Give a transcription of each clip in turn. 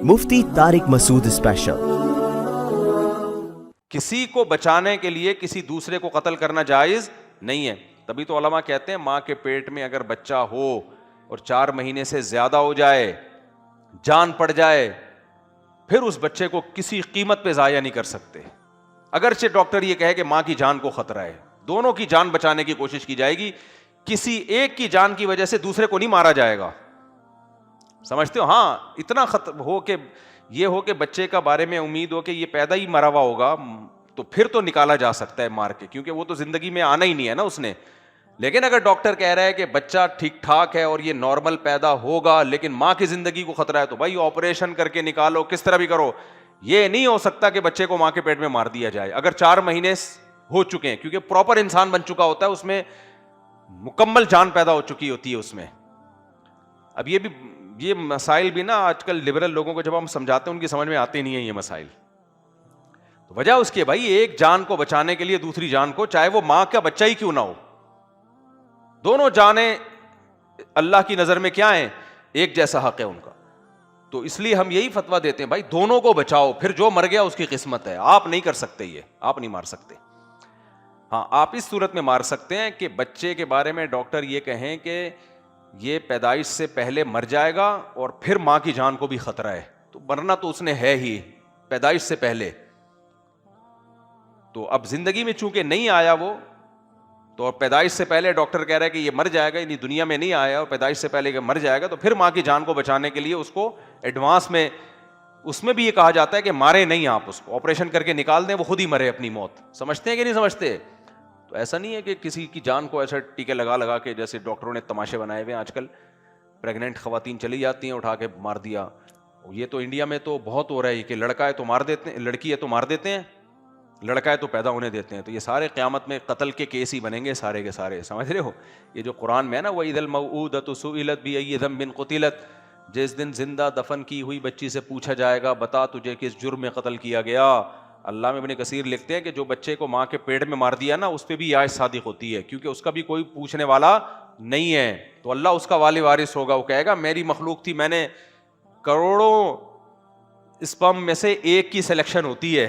مفتی طارق مسعود special. کسی کو بچانے کے لیے کسی دوسرے کو قتل کرنا جائز نہیں ہے. تبھی تو علماء کہتے ہیں ماں کے پیٹ میں اگر بچہ ہو اور 4 مہینے سے زیادہ ہو جائے, جان پڑ جائے, پھر اس بچے کو کسی قیمت پہ ضائع نہیں کر سکتے. اگرچہ ڈاکٹر یہ کہے کہ ماں کی جان کو خطرہ ہے, دونوں کی جان بچانے کی کوشش کی جائے گی, کسی ایک کی جان کی وجہ سے دوسرے کو نہیں مارا جائے گا. سمجھتے ہو؟ ہاں, اتنا ہو کہ یہ ہو کہ بچے کا بارے میں امید ہو کہ یہ پیدا ہی مرا ہوا ہوگا, تو پھر تو نکالا جا سکتا ہے مار کے, کیونکہ وہ تو زندگی میں آنا ہی نہیں ہے نا اس نے. لیکن اگر ڈاکٹر کہہ رہا ہے کہ بچہ ٹھیک ٹھاک ہے اور یہ نارمل پیدا ہوگا لیکن ماں کی زندگی کو خطرہ ہے, تو بھائی آپریشن کر کے نکالو, کس طرح بھی کرو. یہ نہیں ہو سکتا کہ بچے کو ماں کے پیٹ میں مار دیا جائے اگر 4 مہینے ہو چکے ہیں, کیونکہ پراپر انسان بن چکا ہوتا ہے, اس میں مکمل جان پیدا ہو چکی ہوتی ہے اس میں. اب یہ مسائل بھی نا آج کل لبرل لوگوں کو جب ہم سمجھاتے ہیں ان کی سمجھ میں آتے نہیں ہیں یہ مسائل. وجہ اس کی بھائی ایک جان کو بچانے کے لیے دوسری جان کو, چاہے وہ ماں کا بچہ ہی کیوں نہ ہو, دونوں جانیں اللہ کی نظر میں کیا ہیں, ایک جیسا حق ہے ان کا. تو اس لیے ہم یہی فتویٰ دیتے ہیں بھائی دونوں کو بچاؤ, پھر جو مر گیا اس کی قسمت ہے, آپ نہیں کر سکتے, یہ آپ نہیں مار سکتے. ہاں, آپ اس صورت میں مار سکتے ہیں کہ بچے کے بارے میں ڈاکٹر یہ کہیں کہ یہ پیدائش سے پہلے مر جائے گا اور پھر ماں کی جان کو بھی خطرہ ہے, تو مرنا تو اس نے ہے ہی پیدائش سے پہلے. تو اب زندگی میں چونکہ نہیں آیا وہ, تو پیدائش سے پہلے ڈاکٹر کہہ رہا ہے کہ یہ مر جائے گا, یعنی دنیا میں نہیں آیا اور پیدائش سے پہلے کہ مر جائے گا, تو پھر ماں کی جان کو بچانے کے لیے اس کو ایڈوانس میں, اس میں بھی یہ کہا جاتا ہے کہ مارے نہیں آپ اس کو, آپریشن کر کے نکال دیں, وہ خود ہی مرے اپنی موت. سمجھتے ہیں کہ نہیں سمجھتے؟ تو ایسا نہیں ہے کہ کسی کی جان کو ایسا ٹیکے لگا کے, جیسے ڈاکٹروں نے تماشے بنائے ہوئے ہیں آج کل, پریگننٹ خواتین چلی جاتی ہیں اٹھا کے مار دیا. یہ تو انڈیا میں تو بہت ہو رہا ہے کہ لڑکا ہے تو مار دیتے ہیں, لڑکی ہے تو مار دیتے ہیں, لڑکا ہے تو پیدا ہونے دیتے ہیں. تو یہ سارے قیامت میں قتل کے کیس ہی بنیں گے سارے کے سارے, سمجھ رہے ہو؟ یہ جو قرآن میں ہے نا, وَإِذَا الْمَوْءُودَةُ سُئِلَتْ بِأَيِّ ذَنبٍ قُتِلَتْ, جس دن زندہ دفن کی ہوئی بچی سے پوچھا جائے گا بتا تجھے کس جرم میں قتل کیا گیا. علامہ ابن کثیر لکھتے ہیں کہ جو بچے کو ماں کے پیٹ میں مار دیا نا, اس پہ بھی یہ آیت صادق ہوتی ہے, کیونکہ اس کا بھی کوئی پوچھنے والا نہیں ہے, تو اللہ اس کا والی وارث ہوگا. وہ کہے گا میری مخلوق تھی, میں نے کروڑوں اسپرم میں سے ایک کی سلیکشن ہوتی ہے,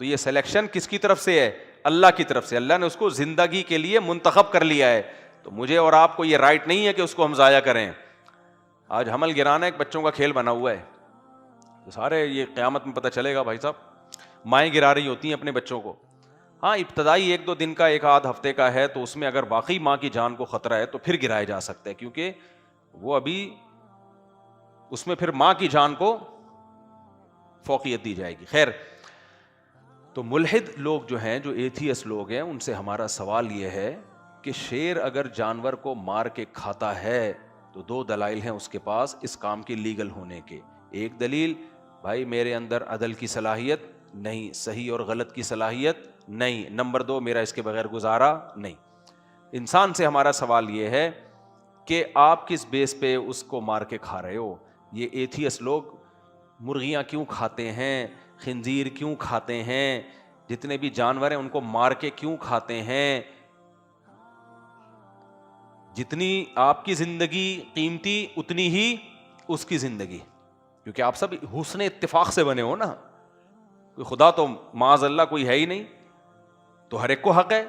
تو یہ سلیکشن کس کی طرف سے ہے؟ اللہ کی طرف سے. اللہ نے اس کو زندگی کے لیے منتخب کر لیا ہے, تو مجھے اور آپ کو یہ رائٹ نہیں ہے کہ اس کو ہم ضائع کریں. آج حمل گرانا ایک بچوں کا کھیل بنا ہوا ہے, تو سارے یہ قیامت میں پتہ چلے گا بھائی صاحب, مائیں گرا رہی ہوتی ہیں اپنے بچوں کو. ہاں, ابتدائی 1-2 دن کا, 1-8 ہفتے کا ہے, تو اس میں اگر واقعی ماں کی جان کو خطرہ ہے تو پھر گرایا جا سکتا ہے, کیونکہ وہ ابھی اس میں پھر ماں کی جان کو فوقیت دی جائے گی. خیر, تو ملحد لوگ جو ہیں, جو ایتھیس لوگ ہیں, ان سے ہمارا سوال یہ ہے کہ شیر اگر جانور کو مار کے کھاتا ہے تو 2 دلائل ہیں اس کے پاس اس کام کے لیگل ہونے کے. ایک دلیل, بھائی میرے اندر عدل کی صلاحیت نہیں, صحیح اور غلط کی صلاحیت نہیں. نمبر 2, میرا اس کے بغیر گزارا نہیں. انسان سے ہمارا سوال یہ ہے کہ آپ کس بیس پہ اس کو مار کے کھا رہے ہو. یہ ایتھیس لوگ مرغیاں کیوں کھاتے ہیں, خنزیر کیوں کھاتے ہیں, جتنے بھی جانور ہیں ان کو مار کے کیوں کھاتے ہیں؟ جتنی آپ کی زندگی قیمتی اتنی ہی اس کی زندگی, کیونکہ آپ سب حسن اتفاق سے بنے ہو نا, کوئی خدا تو معاذ اللہ کوئی ہے ہی نہیں, تو ہر ایک کو حق ہے.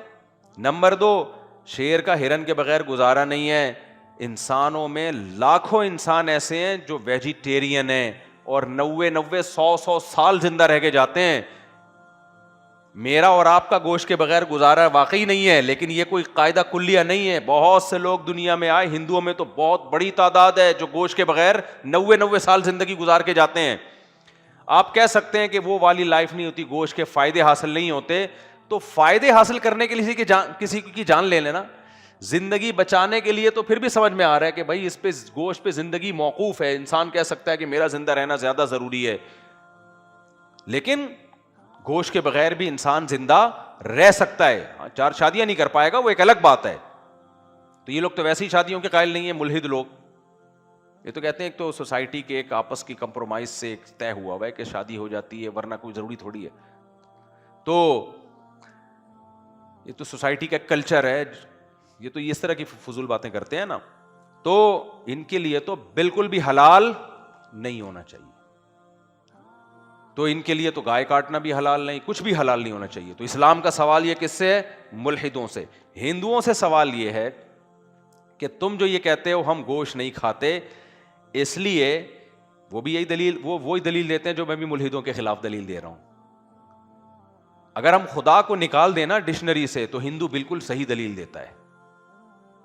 نمبر 2, شیر کا ہرن کے بغیر گزارا نہیں ہے. انسانوں میں لاکھوں انسان ایسے ہیں جو ویجیٹیرین ہیں اور 90-100 سال زندہ رہ کے جاتے ہیں. میرا اور آپ کا گوشت کے بغیر گزارا واقعی نہیں ہے, لیکن یہ کوئی قاعدہ کلیہ نہیں ہے. بہت سے لوگ دنیا میں آئے, ہندوؤں میں تو بہت بڑی تعداد ہے جو گوشت کے بغیر 90 سال زندگی گزار کے جاتے ہیں. آپ کہہ سکتے ہیں کہ وہ والی لائف نہیں ہوتی, گوشت کے فائدے حاصل نہیں ہوتے, تو فائدے حاصل کرنے کے لیے کسی کی جان لے لینا. زندگی بچانے کے لیے تو پھر بھی سمجھ میں آ رہا ہے کہ بھائی اس پہ گوشت پہ زندگی موقوف ہے, انسان کہہ سکتا ہے کہ میرا زندہ رہنا زیادہ ضروری ہے, لیکن گوشت کے بغیر بھی انسان زندہ رہ سکتا ہے. 4 شادیاں نہیں کر پائے گا, وہ ایک الگ بات ہے. تو یہ لوگ تو ویسی شادیوں کے قائل نہیں ہیں, ملحد لوگ. یہ تو کہتے ہیں ایک تو سوسائٹی کے ایک آپس کی کمپرومائز سے ایک طے ہوا ہوا ہے کہ شادی ہو جاتی ہے, ورنہ کوئی ضروری تھوڑی ہے. تو یہ تو سوسائٹی کا کلچر ہے, یہ تو اس طرح کی فضول باتیں کرتے ہیں نا, تو ان کے لیے تو بالکل بھی حلال نہیں ہونا چاہیے. تو ان کے لیے تو گائے کاٹنا بھی حلال نہیں, کچھ بھی حلال نہیں ہونا چاہیے. تو اسلام کا سوال یہ کس سے ہے؟ ملحدوں سے. ہندوؤں سے سوال یہ ہے کہ تم جو یہ کہتے ہو ہم گوشت نہیں کھاتے, اس لیے وہ بھی یہی دلیل, وہی دلیل دیتے ہیں جو میں بھی ملحدوں کے خلاف دلیل دے رہا ہوں. اگر ہم خدا کو نکال دینا ڈکشنری سے تو ہندو بالکل صحیح دلیل دیتا ہے.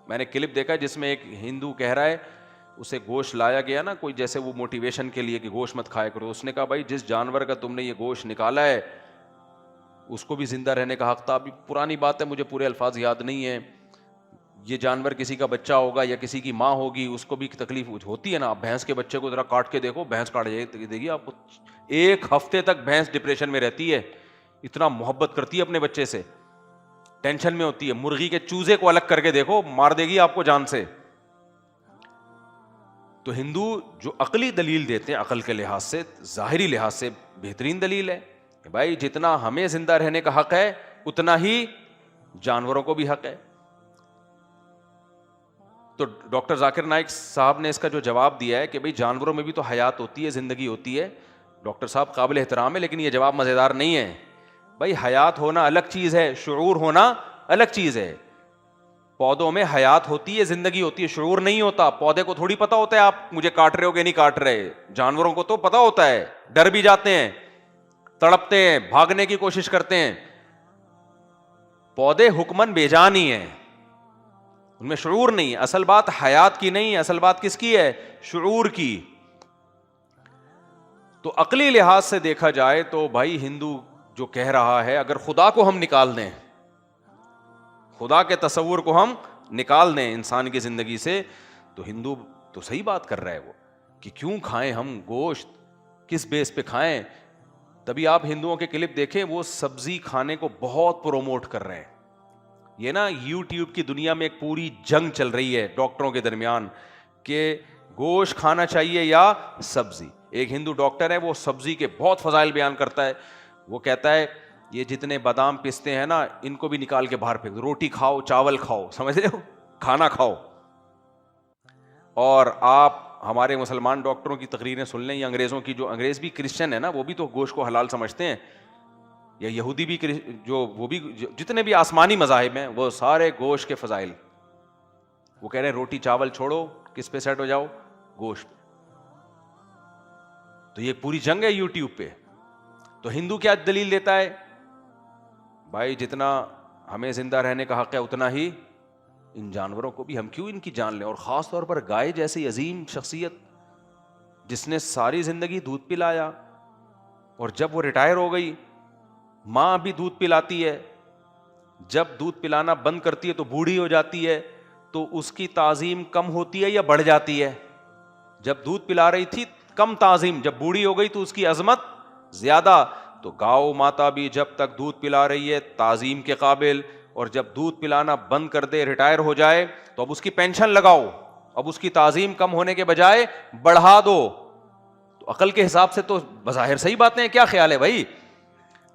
میں نے کلپ دیکھا جس میں ایک ہندو کہہ رہا ہے, اسے گوشت لایا گیا نا کوئی, جیسے وہ موٹیویشن کے لیے کہ گوشت مت کھایا کرو. اس نے کہا بھائی جس جانور کا تم نے یہ گوشت نکالا ہے اس کو بھی زندہ رہنے کا حق تھا. ابھی پرانی بات ہے, مجھے پورے الفاظ یاد نہیں ہیں. یہ جانور کسی کا بچہ ہوگا یا کسی کی ماں ہوگی, اس کو بھی تکلیف ہوتی ہے نا. آپ بھینس کے بچے کو ذرا کاٹ کے دیکھو, بھینس کاٹ دے گی آپ کو. 1 ہفتے تک بھینس ڈپریشن میں رہتی ہے, اتنا محبت کرتی ہے اپنے بچے سے, ٹینشن میں ہوتی ہے. مرغی کے چوزے کو الگ کر کے دیکھو, مار دے گی آپ کو جان سے. تو ہندو جو عقلی دلیل دیتے ہیں, عقل کے لحاظ سے, ظاہری لحاظ سے بہترین دلیل ہے کہ بھائی جتنا ہمیں زندہ رہنے کا حق ہے اتنا ہی جانوروں کو بھی حق ہے. تو ڈاکٹر ذاکر نائک صاحب نے اس کا جو جواب دیا ہے کہ بھئی جانوروں میں بھی تو حیات ہوتی ہے, زندگی ہوتی ہے. ڈاکٹر صاحب قابل احترام ہے, لیکن یہ جواب مزیدار نہیں ہے. بھائی حیات ہونا الگ چیز ہے, شعور ہونا الگ چیز ہے. پودوں میں حیات ہوتی ہے, زندگی ہوتی ہے, شعور نہیں ہوتا. پودے کو تھوڑی پتا ہوتا ہے آپ مجھے کاٹ رہے ہو کہ نہیں کاٹ رہے. جانوروں کو تو پتا ہوتا ہے, ڈر بھی جاتے ہیں, تڑپتے ہیں, بھاگنے کی کوشش کرتے ہیں. پودے حکمن بے جان ہی ہیں, ان میں شعور نہیں. اصل بات حیات کی نہیں ہے, اصل بات کس کی ہے؟ شعور کی. تو عقلی لحاظ سے دیکھا جائے تو بھائی ہندو جو کہہ رہا ہے اگر خدا کو ہم نکال دیں, خدا کے تصور کو ہم نکال دیں انسان کی زندگی سے, تو ہندو تو صحیح بات کر رہا ہے وہ کہ کیوں کھائیں ہم گوشت, کس بیس پہ کھائیں. تبھی آپ ہندوؤں کے کلپ دیکھیں, وہ سبزی کھانے کو بہت پروموٹ کر رہے ہیں. یہ نا یوٹیوب کی دنیا میں ایک پوری جنگ چل رہی ہے ڈاکٹروں کے درمیان کہ گوشت کھانا چاہیے یا سبزی. ایک ہندو ڈاکٹر ہے, وہ سبزی کے بہت فضائل بیان کرتا ہے. وہ کہتا ہے یہ جتنے بادام پستے ہیں نا ان کو بھی نکال کے باہر پھینک دو, روٹی کھاؤ, چاول کھاؤ, سمجھ رہے ہو, کھانا کھاؤ. اور آپ ہمارے مسلمان ڈاکٹروں کی تقریریں سن لیں, یا انگریزوں کی, جو انگریز بھی کرسچن ہے نا وہ بھی تو گوشت کو حلال سمجھتے ہیں, یا یہودی بھی, جو وہ بھی جتنے بھی آسمانی مذاہب ہیں وہ سارے گوشت کے فضائل. وہ کہہ رہے ہیں روٹی چاول چھوڑو, کس پہ سیٹ ہو جاؤ؟ گوشت. تو یہ پوری جنگ ہے یوٹیوب پہ. تو ہندو کیا دلیل دیتا ہے؟ بھائی جتنا ہمیں زندہ رہنے کا حق ہے اتنا ہی ان جانوروں کو بھی, ہم کیوں ان کی جان لیں. اور خاص طور پر گائے جیسی عظیم شخصیت جس نے ساری زندگی دودھ پلایا, اور جب وہ ریٹائر ہو گئی, ماں بھی دودھ پلاتی ہے, جب دودھ پلانا بند کرتی ہے تو بوڑھی ہو جاتی ہے, تو اس کی تعظیم کم ہوتی ہے یا بڑھ جاتی ہے؟ جب دودھ پلا رہی تھی کم تعظیم, جب بوڑھی ہو گئی تو اس کی عظمت زیادہ. تو گاؤ ماتا بھی جب تک دودھ پلا رہی ہے تعظیم کے قابل, اور جب دودھ پلانا بند کر دے, ریٹائر ہو جائے, تو اب اس کی پینشن لگاؤ, اب اس کی تعظیم کم ہونے کے بجائے بڑھا دو. تو عقل کے حساب سے تو بظاہر صحیح باتیں ہیں. کیا خیال ہے بھائی؟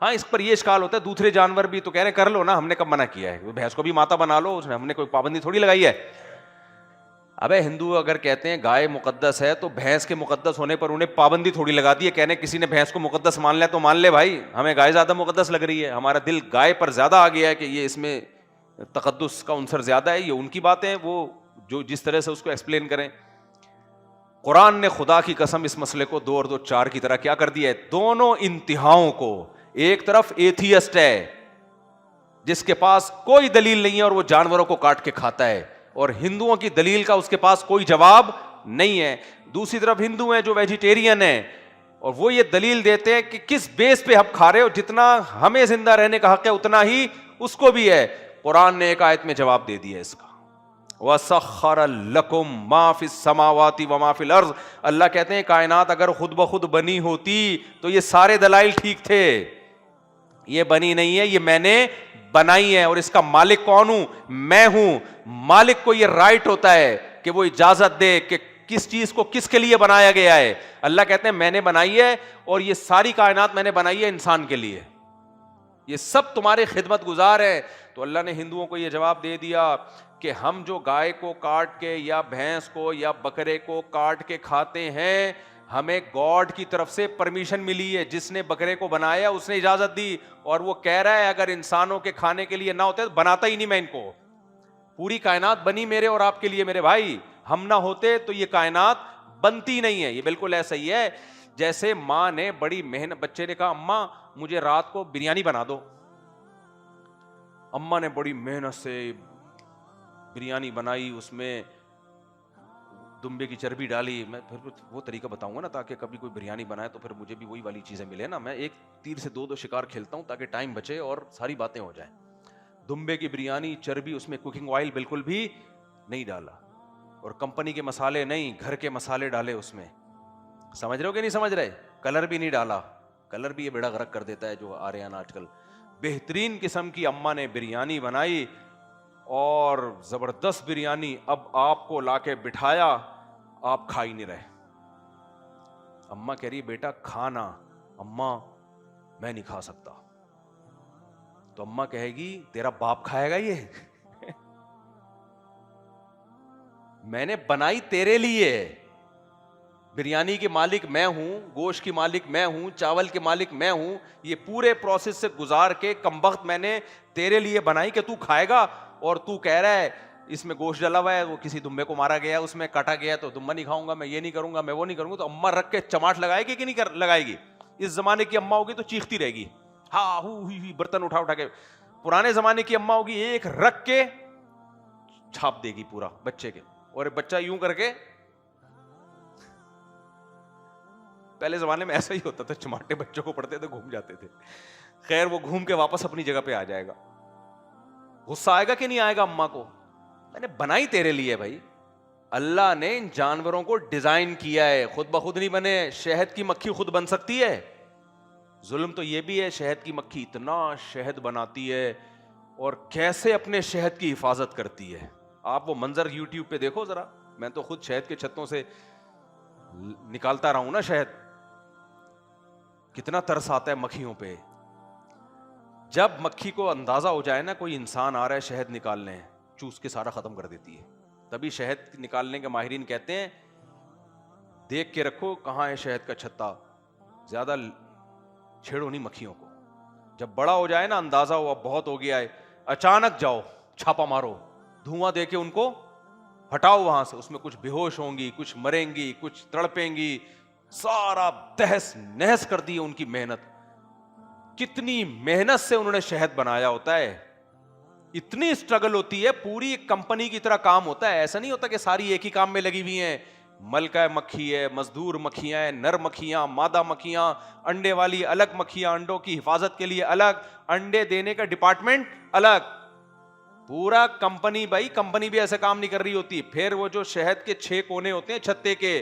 ہاں, اس پر یہ اشکال ہوتا ہے دوسرے جانور بھی تو کہہ رہے کر لو نا, ہم نے کب منع کیا ہے؟ بھینس کو بھی ماتا بنا لو, اس میں ہم نے کوئی پابندی تھوڑی لگائی ہے. ابے ہندو اگر کہتے ہیں گائے مقدس ہے تو بھینس کے مقدس ہونے پر انہیں پابندی تھوڑی لگا دی ہے. کہنے کسی نے بھینس کو مقدس مان لیا تو مان لے بھائی, ہمیں گائے زیادہ مقدس لگ رہی ہے, ہمارا دل گائے پر زیادہ آ گیا ہے کہ یہ اس میں تقدس کا عنصر زیادہ ہے. یہ ان کی باتیں ہیں, وہ جو جس طرح سے اس کو ایکسپلین کریں. قرآن نے خدا کی قسم اس مسئلے کو 2 اور 2 4 کی طرح کیا کر دیا ہے, دونوں انتہاؤں کو. ایک طرف ایتھیسٹ ہے جس کے پاس کوئی دلیل نہیں ہے اور وہ جانوروں کو کاٹ کے کھاتا ہے, اور ہندوؤں کی دلیل کا اس کے پاس کوئی جواب نہیں ہے. دوسری طرف ہندو ہیں جو ویجیٹیرین ہیں, اور وہ یہ دلیل دیتے ہیں کہ کس بیس پہ ہم کھا رہے ہو, جتنا ہمیں زندہ رہنے کا حق ہے اتنا ہی اس کو بھی ہے. قرآن نے ایک آیت میں جواب دے دیا ہے اس کا, وَسَخَّرَ لَكُم مَا فِي السَّمَاوَاتِ وَمَا فِي الْأَرْضِ. اللہ کہتے ہیں کائنات اگر خود بخود بنی ہوتی تو یہ سارے دلائل ٹھیک تھے. یہ بنی نہیں ہے, یہ میں نے بنائی ہے, اور اس کا مالک کون ہوں؟ میں ہوں. مالک کو یہ رائٹ ہوتا ہے کہ وہ اجازت دے کہ کس چیز کو کس کے لیے بنایا گیا ہے. اللہ کہتے ہیں میں نے بنائی ہے, اور یہ ساری کائنات میں نے بنائی ہے انسان کے لیے, یہ سب تمہارے خدمت گزار ہے. تو اللہ نے ہندوؤں کو یہ جواب دے دیا کہ ہم جو گائے کو کاٹ کے یا بھینس کو یا بکرے کو کاٹ کے کھاتے ہیں, ہمیں گاڈ کی طرف سے پرمیشن ملی ہے, جس نے بکرے کو بنایا اس نے اجازت دی, اور وہ کہہ رہا ہے اگر انسانوں کے کھانے کے لیے نہ ہوتے تو بناتا ہی نہیں میں ان کو. پوری کائنات بنی میرے اور آپ کے لیے میرے بھائی, ہم نہ ہوتے تو یہ کائنات بنتی نہیں ہے. یہ بالکل ایسا ہی ہے جیسے ماں نے بڑی محنت, بچے نے کہا اماں مجھے رات کو بریانی بنا دو, اماں نے بڑی محنت سے بریانی بنائی, اس میں دمبے کی چربی ڈالی. میں پھر وہ طریقہ بتاؤں گا نا تاکہ کبھی کوئی بریانی بنائے تو پھر مجھے بھی وہی والی چیزیں ملے نا. میں ایک تیر سے دو شکار کھیلتا ہوں تاکہ ٹائم بچے اور ساری باتیں ہو جائیں. دمبے کی بریانی, چربی, اس میں کوکنگ آئل بالکل بھی نہیں ڈالا, اور کمپنی کے مسالے نہیں, گھر کے مسالے ڈالے اس میں. سمجھ رہے ہو کہ نہیں سمجھ رہے؟ کلر بھی نہیں ڈالا, کلر بھی یہ بیڑا غرق کر دیتا ہے جو آ رہے ہیں نا آج کل. بہترین قسم کی اماں نے بریانی بنائی, اور زبردست بریانی. اب آپ کو لا کے بٹھایا, آپ کھا ہی نہیں رہے. اماں کہہ رہی بیٹا کھانا. اماں میں نہیں کھا سکتا. تو اماں کہے گی تیرا باپ کھائے گا یہ؟ میں نے بنائی تیرے لیے. بریانی کے مالک میں ہوں, گوشت کی مالک میں ہوں, چاول کے مالک میں ہوں. یہ پورے پروسیس سے گزار کے کمبخت میں نے تیرے لیے بنائی کہ تو کھائے گا, اور تو کہہ رہا ہے اس میں گوشت ڈلا ہوا ہے, وہ کسی دمبے کو مارا گیا, اس میں کاٹا گیا, تو دمبا نہیں کھاؤں گا, میں یہ نہیں کروں گا, میں وہ نہیں کروں گا. تو اماں رکھ کے چماٹ لگائے گی کہ نہیں لگائے گی؟ اس زمانے کی اماں ہوگی تو چیختی رہے گی, ہاں ہوئی برتن اٹھا اٹھا کے. پرانے زمانے کی اماں ہوگی ایک رکھ کے چھاپ دے گی پورا بچے کے, اور بچہ یوں کر کے. پہلے زمانے میں ایسا ہی ہوتا تھا, چماٹے بچوں کو پڑتے تھے, گھوم جاتے تھے. خیر وہ گھوم کے واپس اپنی جگہ پہ آ جائے گا. غصہ آئے گا کہ نہیں آئے گا اماں کو؟ میں نے بنائی تیرے لیے بھائی. اللہ نے ان جانوروں کو ڈیزائن کیا ہے, خود بخود نہیں بنے. شہد کی مکھی خود بن سکتی ہے؟ ظلم تو یہ بھی ہے, شہد کی مکھی اتنا شہد بناتی ہے اور کیسے اپنے شہد کی حفاظت کرتی ہے. آپ وہ منظر یوٹیوب پہ دیکھو ذرا. میں تو خود شہد کے چھتوں سے نکالتا رہا ہوں نا شہد, کتنا ترس آتا ہے مکھیوں پہ. جب مکھی کو اندازہ ہو جائے نا کوئی انسان آ رہا ہے شہد نکالنے, چوس کے سارا ختم کر دیتی ہے. تبھی شہد نکالنے کے ماہرین کہتے ہیں دیکھ کے رکھو کہاں ہے شہد کا چھتا, زیادہ چھیڑو نہیں مکھیوں کو. جب بڑا ہو جائے نا, اندازہ ہو اب بہت ہو گیا ہے, اچانک جاؤ چھاپا مارو, دھواں دے کے ان کو ہٹاؤ وہاں سے. اس میں کچھ بے ہوش ہوں گی, کچھ مریں گی, کچھ تڑپیں گی. سارا تہس نہس کر دی ان کی محنت. کتنی محنت سے انہوں نے شہد بنایا ہوتا ہے, اتنی اسٹرگل ہوتی ہے, پوری ایک کمپنی کی طرح کام ہوتا ہے. ایسا نہیں ہوتا کہ ساری ایک ہی کام میں لگی ہوئی ہیں. ملکہ مکھی ہے, مزدور مکھیاں ہیں, نر مکھیاں, مادہ مکھیاں, انڈے والی الگ مکھیاں, انڈوں کی حفاظت کے لیے الگ, انڈے دینے کا ڈپارٹمنٹ الگ. پورا کمپنی بھائی, کمپنی بھی ایسے کام نہیں کر رہی ہوتی. پھر وہ جو شہد کے 6 کونے ہوتے ہیں چھتے کے,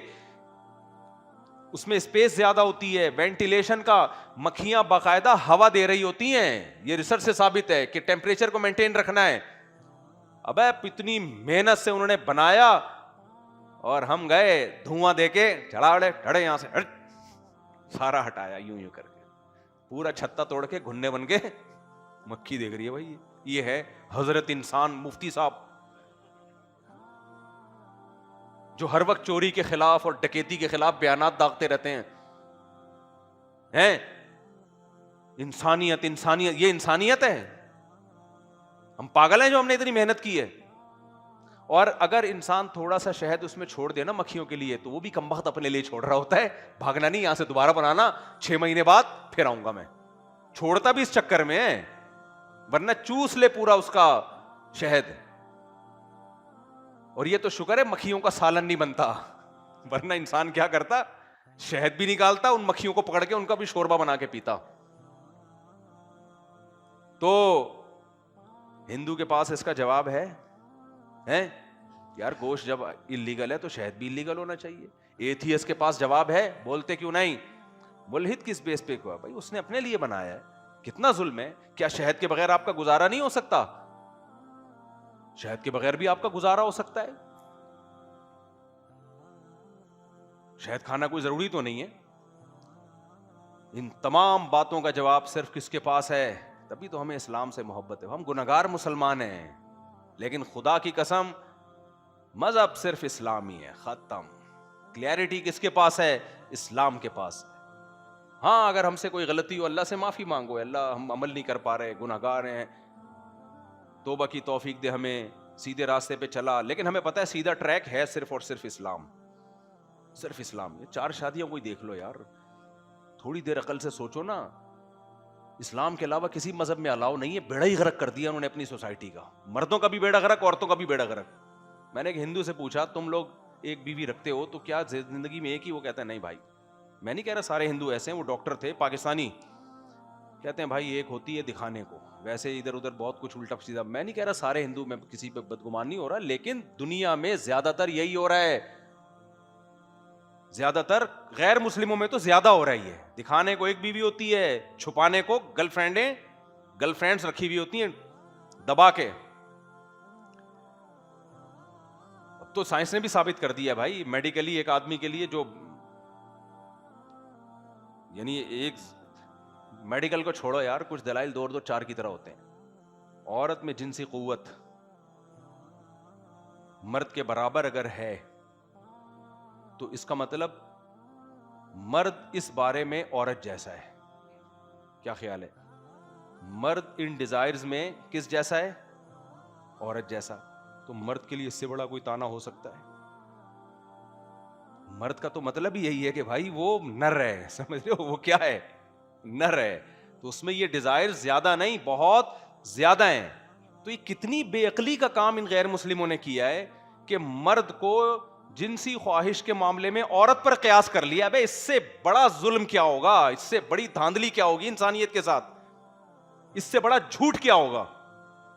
اس میں اسپیس زیادہ ہوتی ہے, وینٹیلیشن کا. مکھیاں باقاعدہ ہوا دے رہی ہوتی ہیں, یہ ریسرچ سے ثابت ہے کہ ٹیمپریچر کو مینٹین رکھنا ہے. اب اتنی محنت سے انہوں نے بنایا, اور ہم گئے دھواں دے کے چڑھاڑے ٹڑے یہاں سے سارا ہٹایا یوں یوں کر کے, پورا چھتا توڑ کے گھننے بن کے مکھی دیکھ رہی ہے. بھائی یہ ہے حضرت انسان مفتی صاحب, جو ہر وقت چوری کے خلاف اور ڈکیتی کے خلاف بیانات داغتے رہتے ہیں. انسانیت انسانیت, یہ انسانیت ہے؟ ہم پاگل ہیں جو ہم نے اتنی محنت کی ہے. اور اگر انسان تھوڑا سا شہد اس میں چھوڑ دے نا مکھیوں کے لیے, تو وہ بھی کمبخت اپنے لیے چھوڑ رہا ہوتا ہے. بھاگنا نہیں یہاں سے, دوبارہ بنانا 6 مہینے بعد پھر آؤں گا میں. چھوڑتا بھی اس چکر میں ہے, ورنہ چوس لے پورا اس کا شہد. اور یہ تو شکر ہے مکھیوں کا سالن نہیں بنتا, ورنہ انسان کیا کرتا, شہد بھی نکالتا, ان مکھیوں کو پکڑ کے ان کا بھی شوربہ بنا کے پیتا. تو ہندو کے پاس اس کا جواب ہے یار گوشت جب اللیگل ہے تو شہد بھی اللیگل ہونا چاہیے. ایتھیس کے پاس جواب ہے, بولتے کیوں نہیں, ملحد کس بیس پہ ہوا؟ بھائی اس نے اپنے لیے بنایا ہے, کتنا ظلم ہے. کیا شہد کے بغیر آپ کا گزارا نہیں ہو سکتا؟ شہد کے بغیر بھی آپ کا گزارا ہو سکتا ہے. شہد کھانا کوئی ضروری تو نہیں ہے. ان تمام باتوں کا جواب صرف کس کے پاس ہے؟ تبھی تو ہمیں اسلام سے محبت ہے. ہم گنہگار مسلمان ہیں, لیکن خدا کی قسم مذہب صرف اسلامی ہے, ختم. کلیئرٹی کس کے پاس ہے؟ اسلام کے پاس. ہاں اگر ہم سے کوئی غلطی ہو اللہ سے معافی مانگو, اللہ ہم عمل نہیں کر پا رہے, گناہ گار ہیں, توبہ کی توفیق دے ہمیں, سیدھے راستے پہ چلا. لیکن ہمیں پتہ ہے سیدھا ٹریک ہے صرف اور صرف اسلام, صرف اسلام. یہ 4 شادیاں کوئی دیکھ لو یار, تھوڑی دیر عقل سے سوچو نا. اسلام کے علاوہ کسی مذہب میں الاؤ نہیں ہے. بیڑا ہی غرق کر دیا انہوں نے اپنی سوسائٹی کا, مردوں کا بھی بیڑا غرق, عورتوں کا بھی بیڑا غرق. میں نے ایک ہندو سے پوچھا تم لوگ ایک بیوی رکھتے ہو تو کیا زندگی میں ایک ہی؟ وہ کہتا ہے نہیں بھائی, میں نہیں کہہ رہا سارے ہندو ایسے ہیں, وہ ڈاکٹر تھے پاکستانی, کہتے ہیں بھائی ایک ہوتی ہے دکھانے کو, ویسے ادھر ادھر بہت کچھ الٹا سیدھا. میں نہیں کہہ رہا سارے ہندو, میں کسی پہ بدگمان نہیں ہو رہا, لیکن دنیا میں زیادہ تر یہی ہو رہا ہے. زیادہ تر غیر مسلموں میں تو زیادہ ہو رہی ہے. دکھانے کو ایک بیوی ہوتی ہے, چھپانے کو گرل فرینڈز رکھی ہوئی ہوتی ہیں دبا کے. اب تو سائنس نے بھی ثابت کر دیا بھائی میڈیکلی ایک آدمی کے لیے جو, یعنی ایک میڈیکل کو چھوڑو یار, کچھ دلائل 2 اور 2 4 کی طرح ہوتے ہیں. عورت میں جنسی قوت مرد کے برابر اگر ہے تو اس کا مطلب مرد اس بارے میں عورت جیسا ہے. کیا خیال ہے؟ مرد ان ڈیزائرز میں کس جیسا ہے؟ عورت جیسا. تو مرد کے لیے اس سے بڑا کوئی تانا ہو سکتا ہے؟ مرد کا تو مطلب ہی یہی ہے کہ بھائی وہ نر ہے, سمجھ رہے ہو, وہ کیا ہے؟ نر ہے. تو اس میں یہ ڈیزائر زیادہ نہیں, بہت زیادہ ہیں. تو یہ کتنی بے عقلی کا کام ان غیر مسلموں نے کیا ہے کہ مرد کو جنسی خواہش کے معاملے میں عورت پر قیاس کر لیا. بھائی اس سے بڑا ظلم کیا ہوگا, اس سے بڑی دھاندلی کیا ہوگی انسانیت کے ساتھ, اس سے بڑا جھوٹ کیا ہوگا.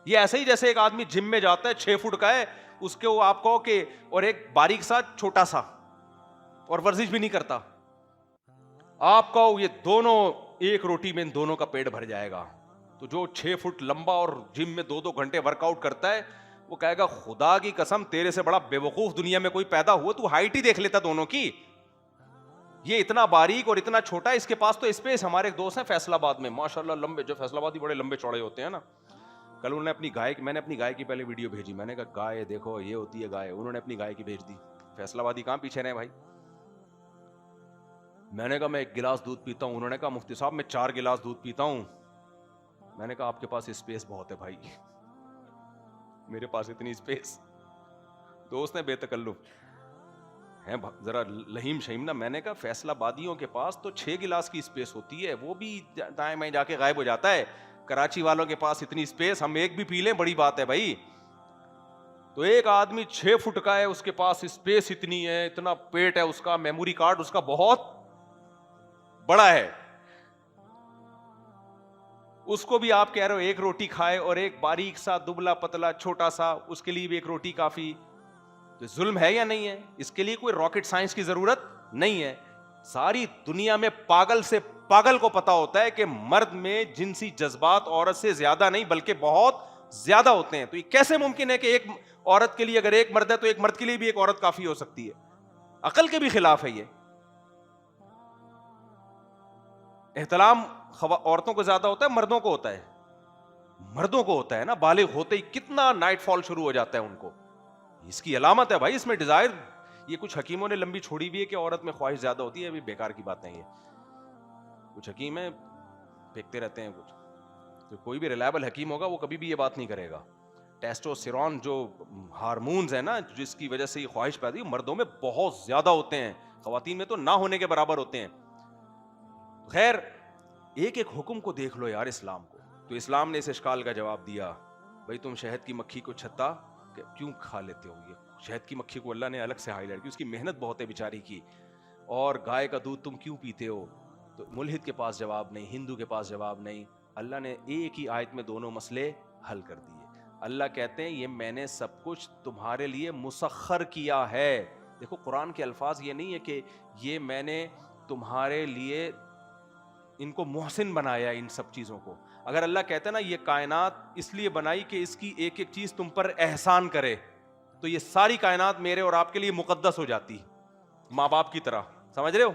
یہ ایسے ہی جیسے ایک آدمی جم میں جاتا ہے 6 فٹ کا ہے, اس کے وہ آپ کہو کہ اور ایک باریک سا چھوٹا سا, اور ورزش بھی نہیں کرتا, آپ کہو یہ دونوں ایک روٹی میں ان دونوں کا پیٹ بھر جائے گا. تو جو 6 فٹ لمبا اور جم میں 2 گھنٹے ورک آؤٹ کرتا ہے وہ کہے گا خدا کی قسم تیرے سے بڑا بے وقوف دنیا میں کوئی پیدا ہوا, تو ہائٹ ہی دیکھ لیتا دونوں کی. یہ اتنا باریک اور اتنا چھوٹا, اس کے پاس تو اسپیس. ہمارے ایک دوست ہیں فیصل آباد میں, ماشاءاللہ لمبے, جو فیصل آبادی بڑے لمبے چوڑے ہوتے ہیں نا. کل انہوں نے اپنی گائے, میں نے اپنی گائے کی پہلے ویڈیو بھیجی, میں نے کہا گائے دیکھو یہ ہوتی ہے گائے, انہوں نے اپنی گائے کی بھیج دی. فیصل آبادی کہاں پیچھے رہے بھائی. میں نے کہا میں 1 گلاس دودھ پیتا ہوں, انہوں نے کہا مفتی صاحب میں 4 گلاس دودھ پیتا ہوں. میں نے کہا آپ کے پاس اسپیس بہت ہے بھائی, میرے پاس اتنی اسپیس. دوست نے بے تکلف ہیں ذرا لہیم شہیم نا. میں نے کہا فیصل آبادیوں کے پاس تو 6 گلاس کی اسپیس ہوتی ہے, وہ بھی دائیں بائیں جا کے غائب ہو جاتا ہے. کراچی والوں کے پاس اتنی اسپیس, ہم ایک بھی پی لیں بڑی بات ہے بھائی. تو ایک آدمی 6 فٹ کا ہے, اس کے پاس اسپیس اتنی ہے, اتنا پیٹ ہے اس کا, میموری کارڈ اس کا بہت بڑا ہے. اس کو بھی آپ کہہ رہے ہو ایک روٹی کھائے, اور ایک باریک سا دبلا پتلا چھوٹا سا, اس کے لیے بھی ایک روٹی کافی. تو ظلم ہے یا نہیں ہے؟ اس کے لیے کوئی راکٹ سائنس کی ضرورت نہیں ہے. ساری دنیا میں پاگل سے پاگل کو پتا ہوتا ہے کہ مرد میں جنسی جذبات عورت سے زیادہ نہیں بلکہ بہت زیادہ ہوتے ہیں. تو یہ کیسے ممکن ہے کہ ایک عورت کے لیے اگر ایک مرد ہے تو ایک مرد کے لیے بھی ایک عورت کافی ہو سکتی ہے؟ عقل کے بھی خلاف ہے یہ. احترام عورتوں کو زیادہ ہوتا ہے مردوں کو ہوتا ہے؟ مردوں کو ہوتا ہے نا. بالغ ہوتے ہی کتنا نائٹ فال شروع ہو جاتا ہے ان کو. اس کی علامت ہے بھائی, اس میں ڈیزائر. یہ کچھ حکیموں نے لمبی چھوڑی بھی ہے کہ عورت میں خواہش زیادہ ہوتی ہے, ابھی بیکار کی باتیں یہ کچھ حکیم ہیں پھینکتے رہتے ہیں کچھ. تو کوئی بھی ریلائبل حکیم ہوگا وہ کبھی بھی یہ بات نہیں کرے گا. ٹیسٹوسٹیرون جو ہارمونز ہیں نا جس کی وجہ سے یہ خواہش پیدا ہوئی, مردوں میں بہت زیادہ ہوتے ہیں, خواتین میں تو نہ ہونے کے برابر ہوتے ہیں. خیر ایک ایک حکم کو دیکھ لو یار اسلام کو. تو اسلام نے اس اشکال کا جواب دیا, بھائی تم شہد کی مکھی کو چھتا کیوں کھا لیتے ہو؟ یہ شہد کی مکھی کو اللہ نے الگ سے ہائی لائٹ کی, اس کی محنت بہت ہے بیچاری کی. اور گائے کا دودھ تم کیوں پیتے ہو؟ تو ملحد کے پاس جواب نہیں, ہندو کے پاس جواب نہیں. اللہ نے ایک ہی آیت میں دونوں مسئلے حل کر دیے. اللہ کہتے ہیں یہ میں نے سب کچھ تمہارے لیے مسخر کیا ہے. دیکھو قرآن کے الفاظ یہ نہیں ہے کہ یہ میں نے تمہارے لیے ان کو محسن بنایا ان سب چیزوں کو. اگر اللہ کہتا ہے نا یہ کائنات اس لیے بنائی کہ اس کی ایک ایک چیز تم پر احسان کرے, تو یہ ساری کائنات میرے اور آپ کے لیے مقدس ہو جاتی, ماں باپ کی طرح. سمجھ رہے ہو؟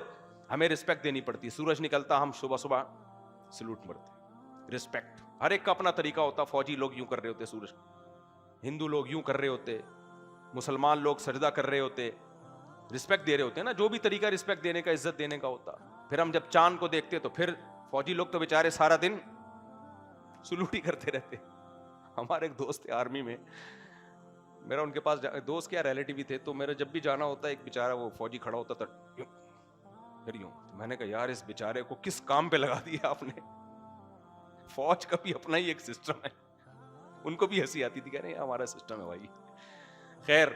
ہمیں رسپیکٹ دینی پڑتی. سورج نکلتا ہم صبح صبح سلوٹ مرتے, رسپیکٹ. ہر ایک کا اپنا طریقہ ہوتا. فوجی لوگ یوں کر رہے ہوتے سورج, ہندو لوگ یوں کر رہے ہوتے, مسلمان لوگ سجدہ کر رہے ہوتے. رسپیکٹ دے رہے ہوتے ہیں نا, جو بھی طریقہ رسپیکٹ دینے کا, عزت دینے کا ہوتا. پھر ہم جب چاند کو دیکھتے تو پھر فوجی لوگ تو بیچارے سارا دن سلوٹ ہی کرتے رہتے. ہمارے ایک دوست تھے آرمی میں, میرا ان کے پاس دوست کیا ریلیٹیو ہی تھے, تو میرا جب بھی جانا ہوتا ایک بیچارہ وہ فوجی کھڑا ہوتا تھا پھر یوں. میں نے کہا یار اس بیچارے کو کس کام پہ لگا دیا آپ نے, فوج کا بھی اپنا ہی ایک سسٹم ہے. ان کو بھی ہنسی آتی تھی, کہہ رہے ہیں ہمارا سسٹم ہے بھائی. خیر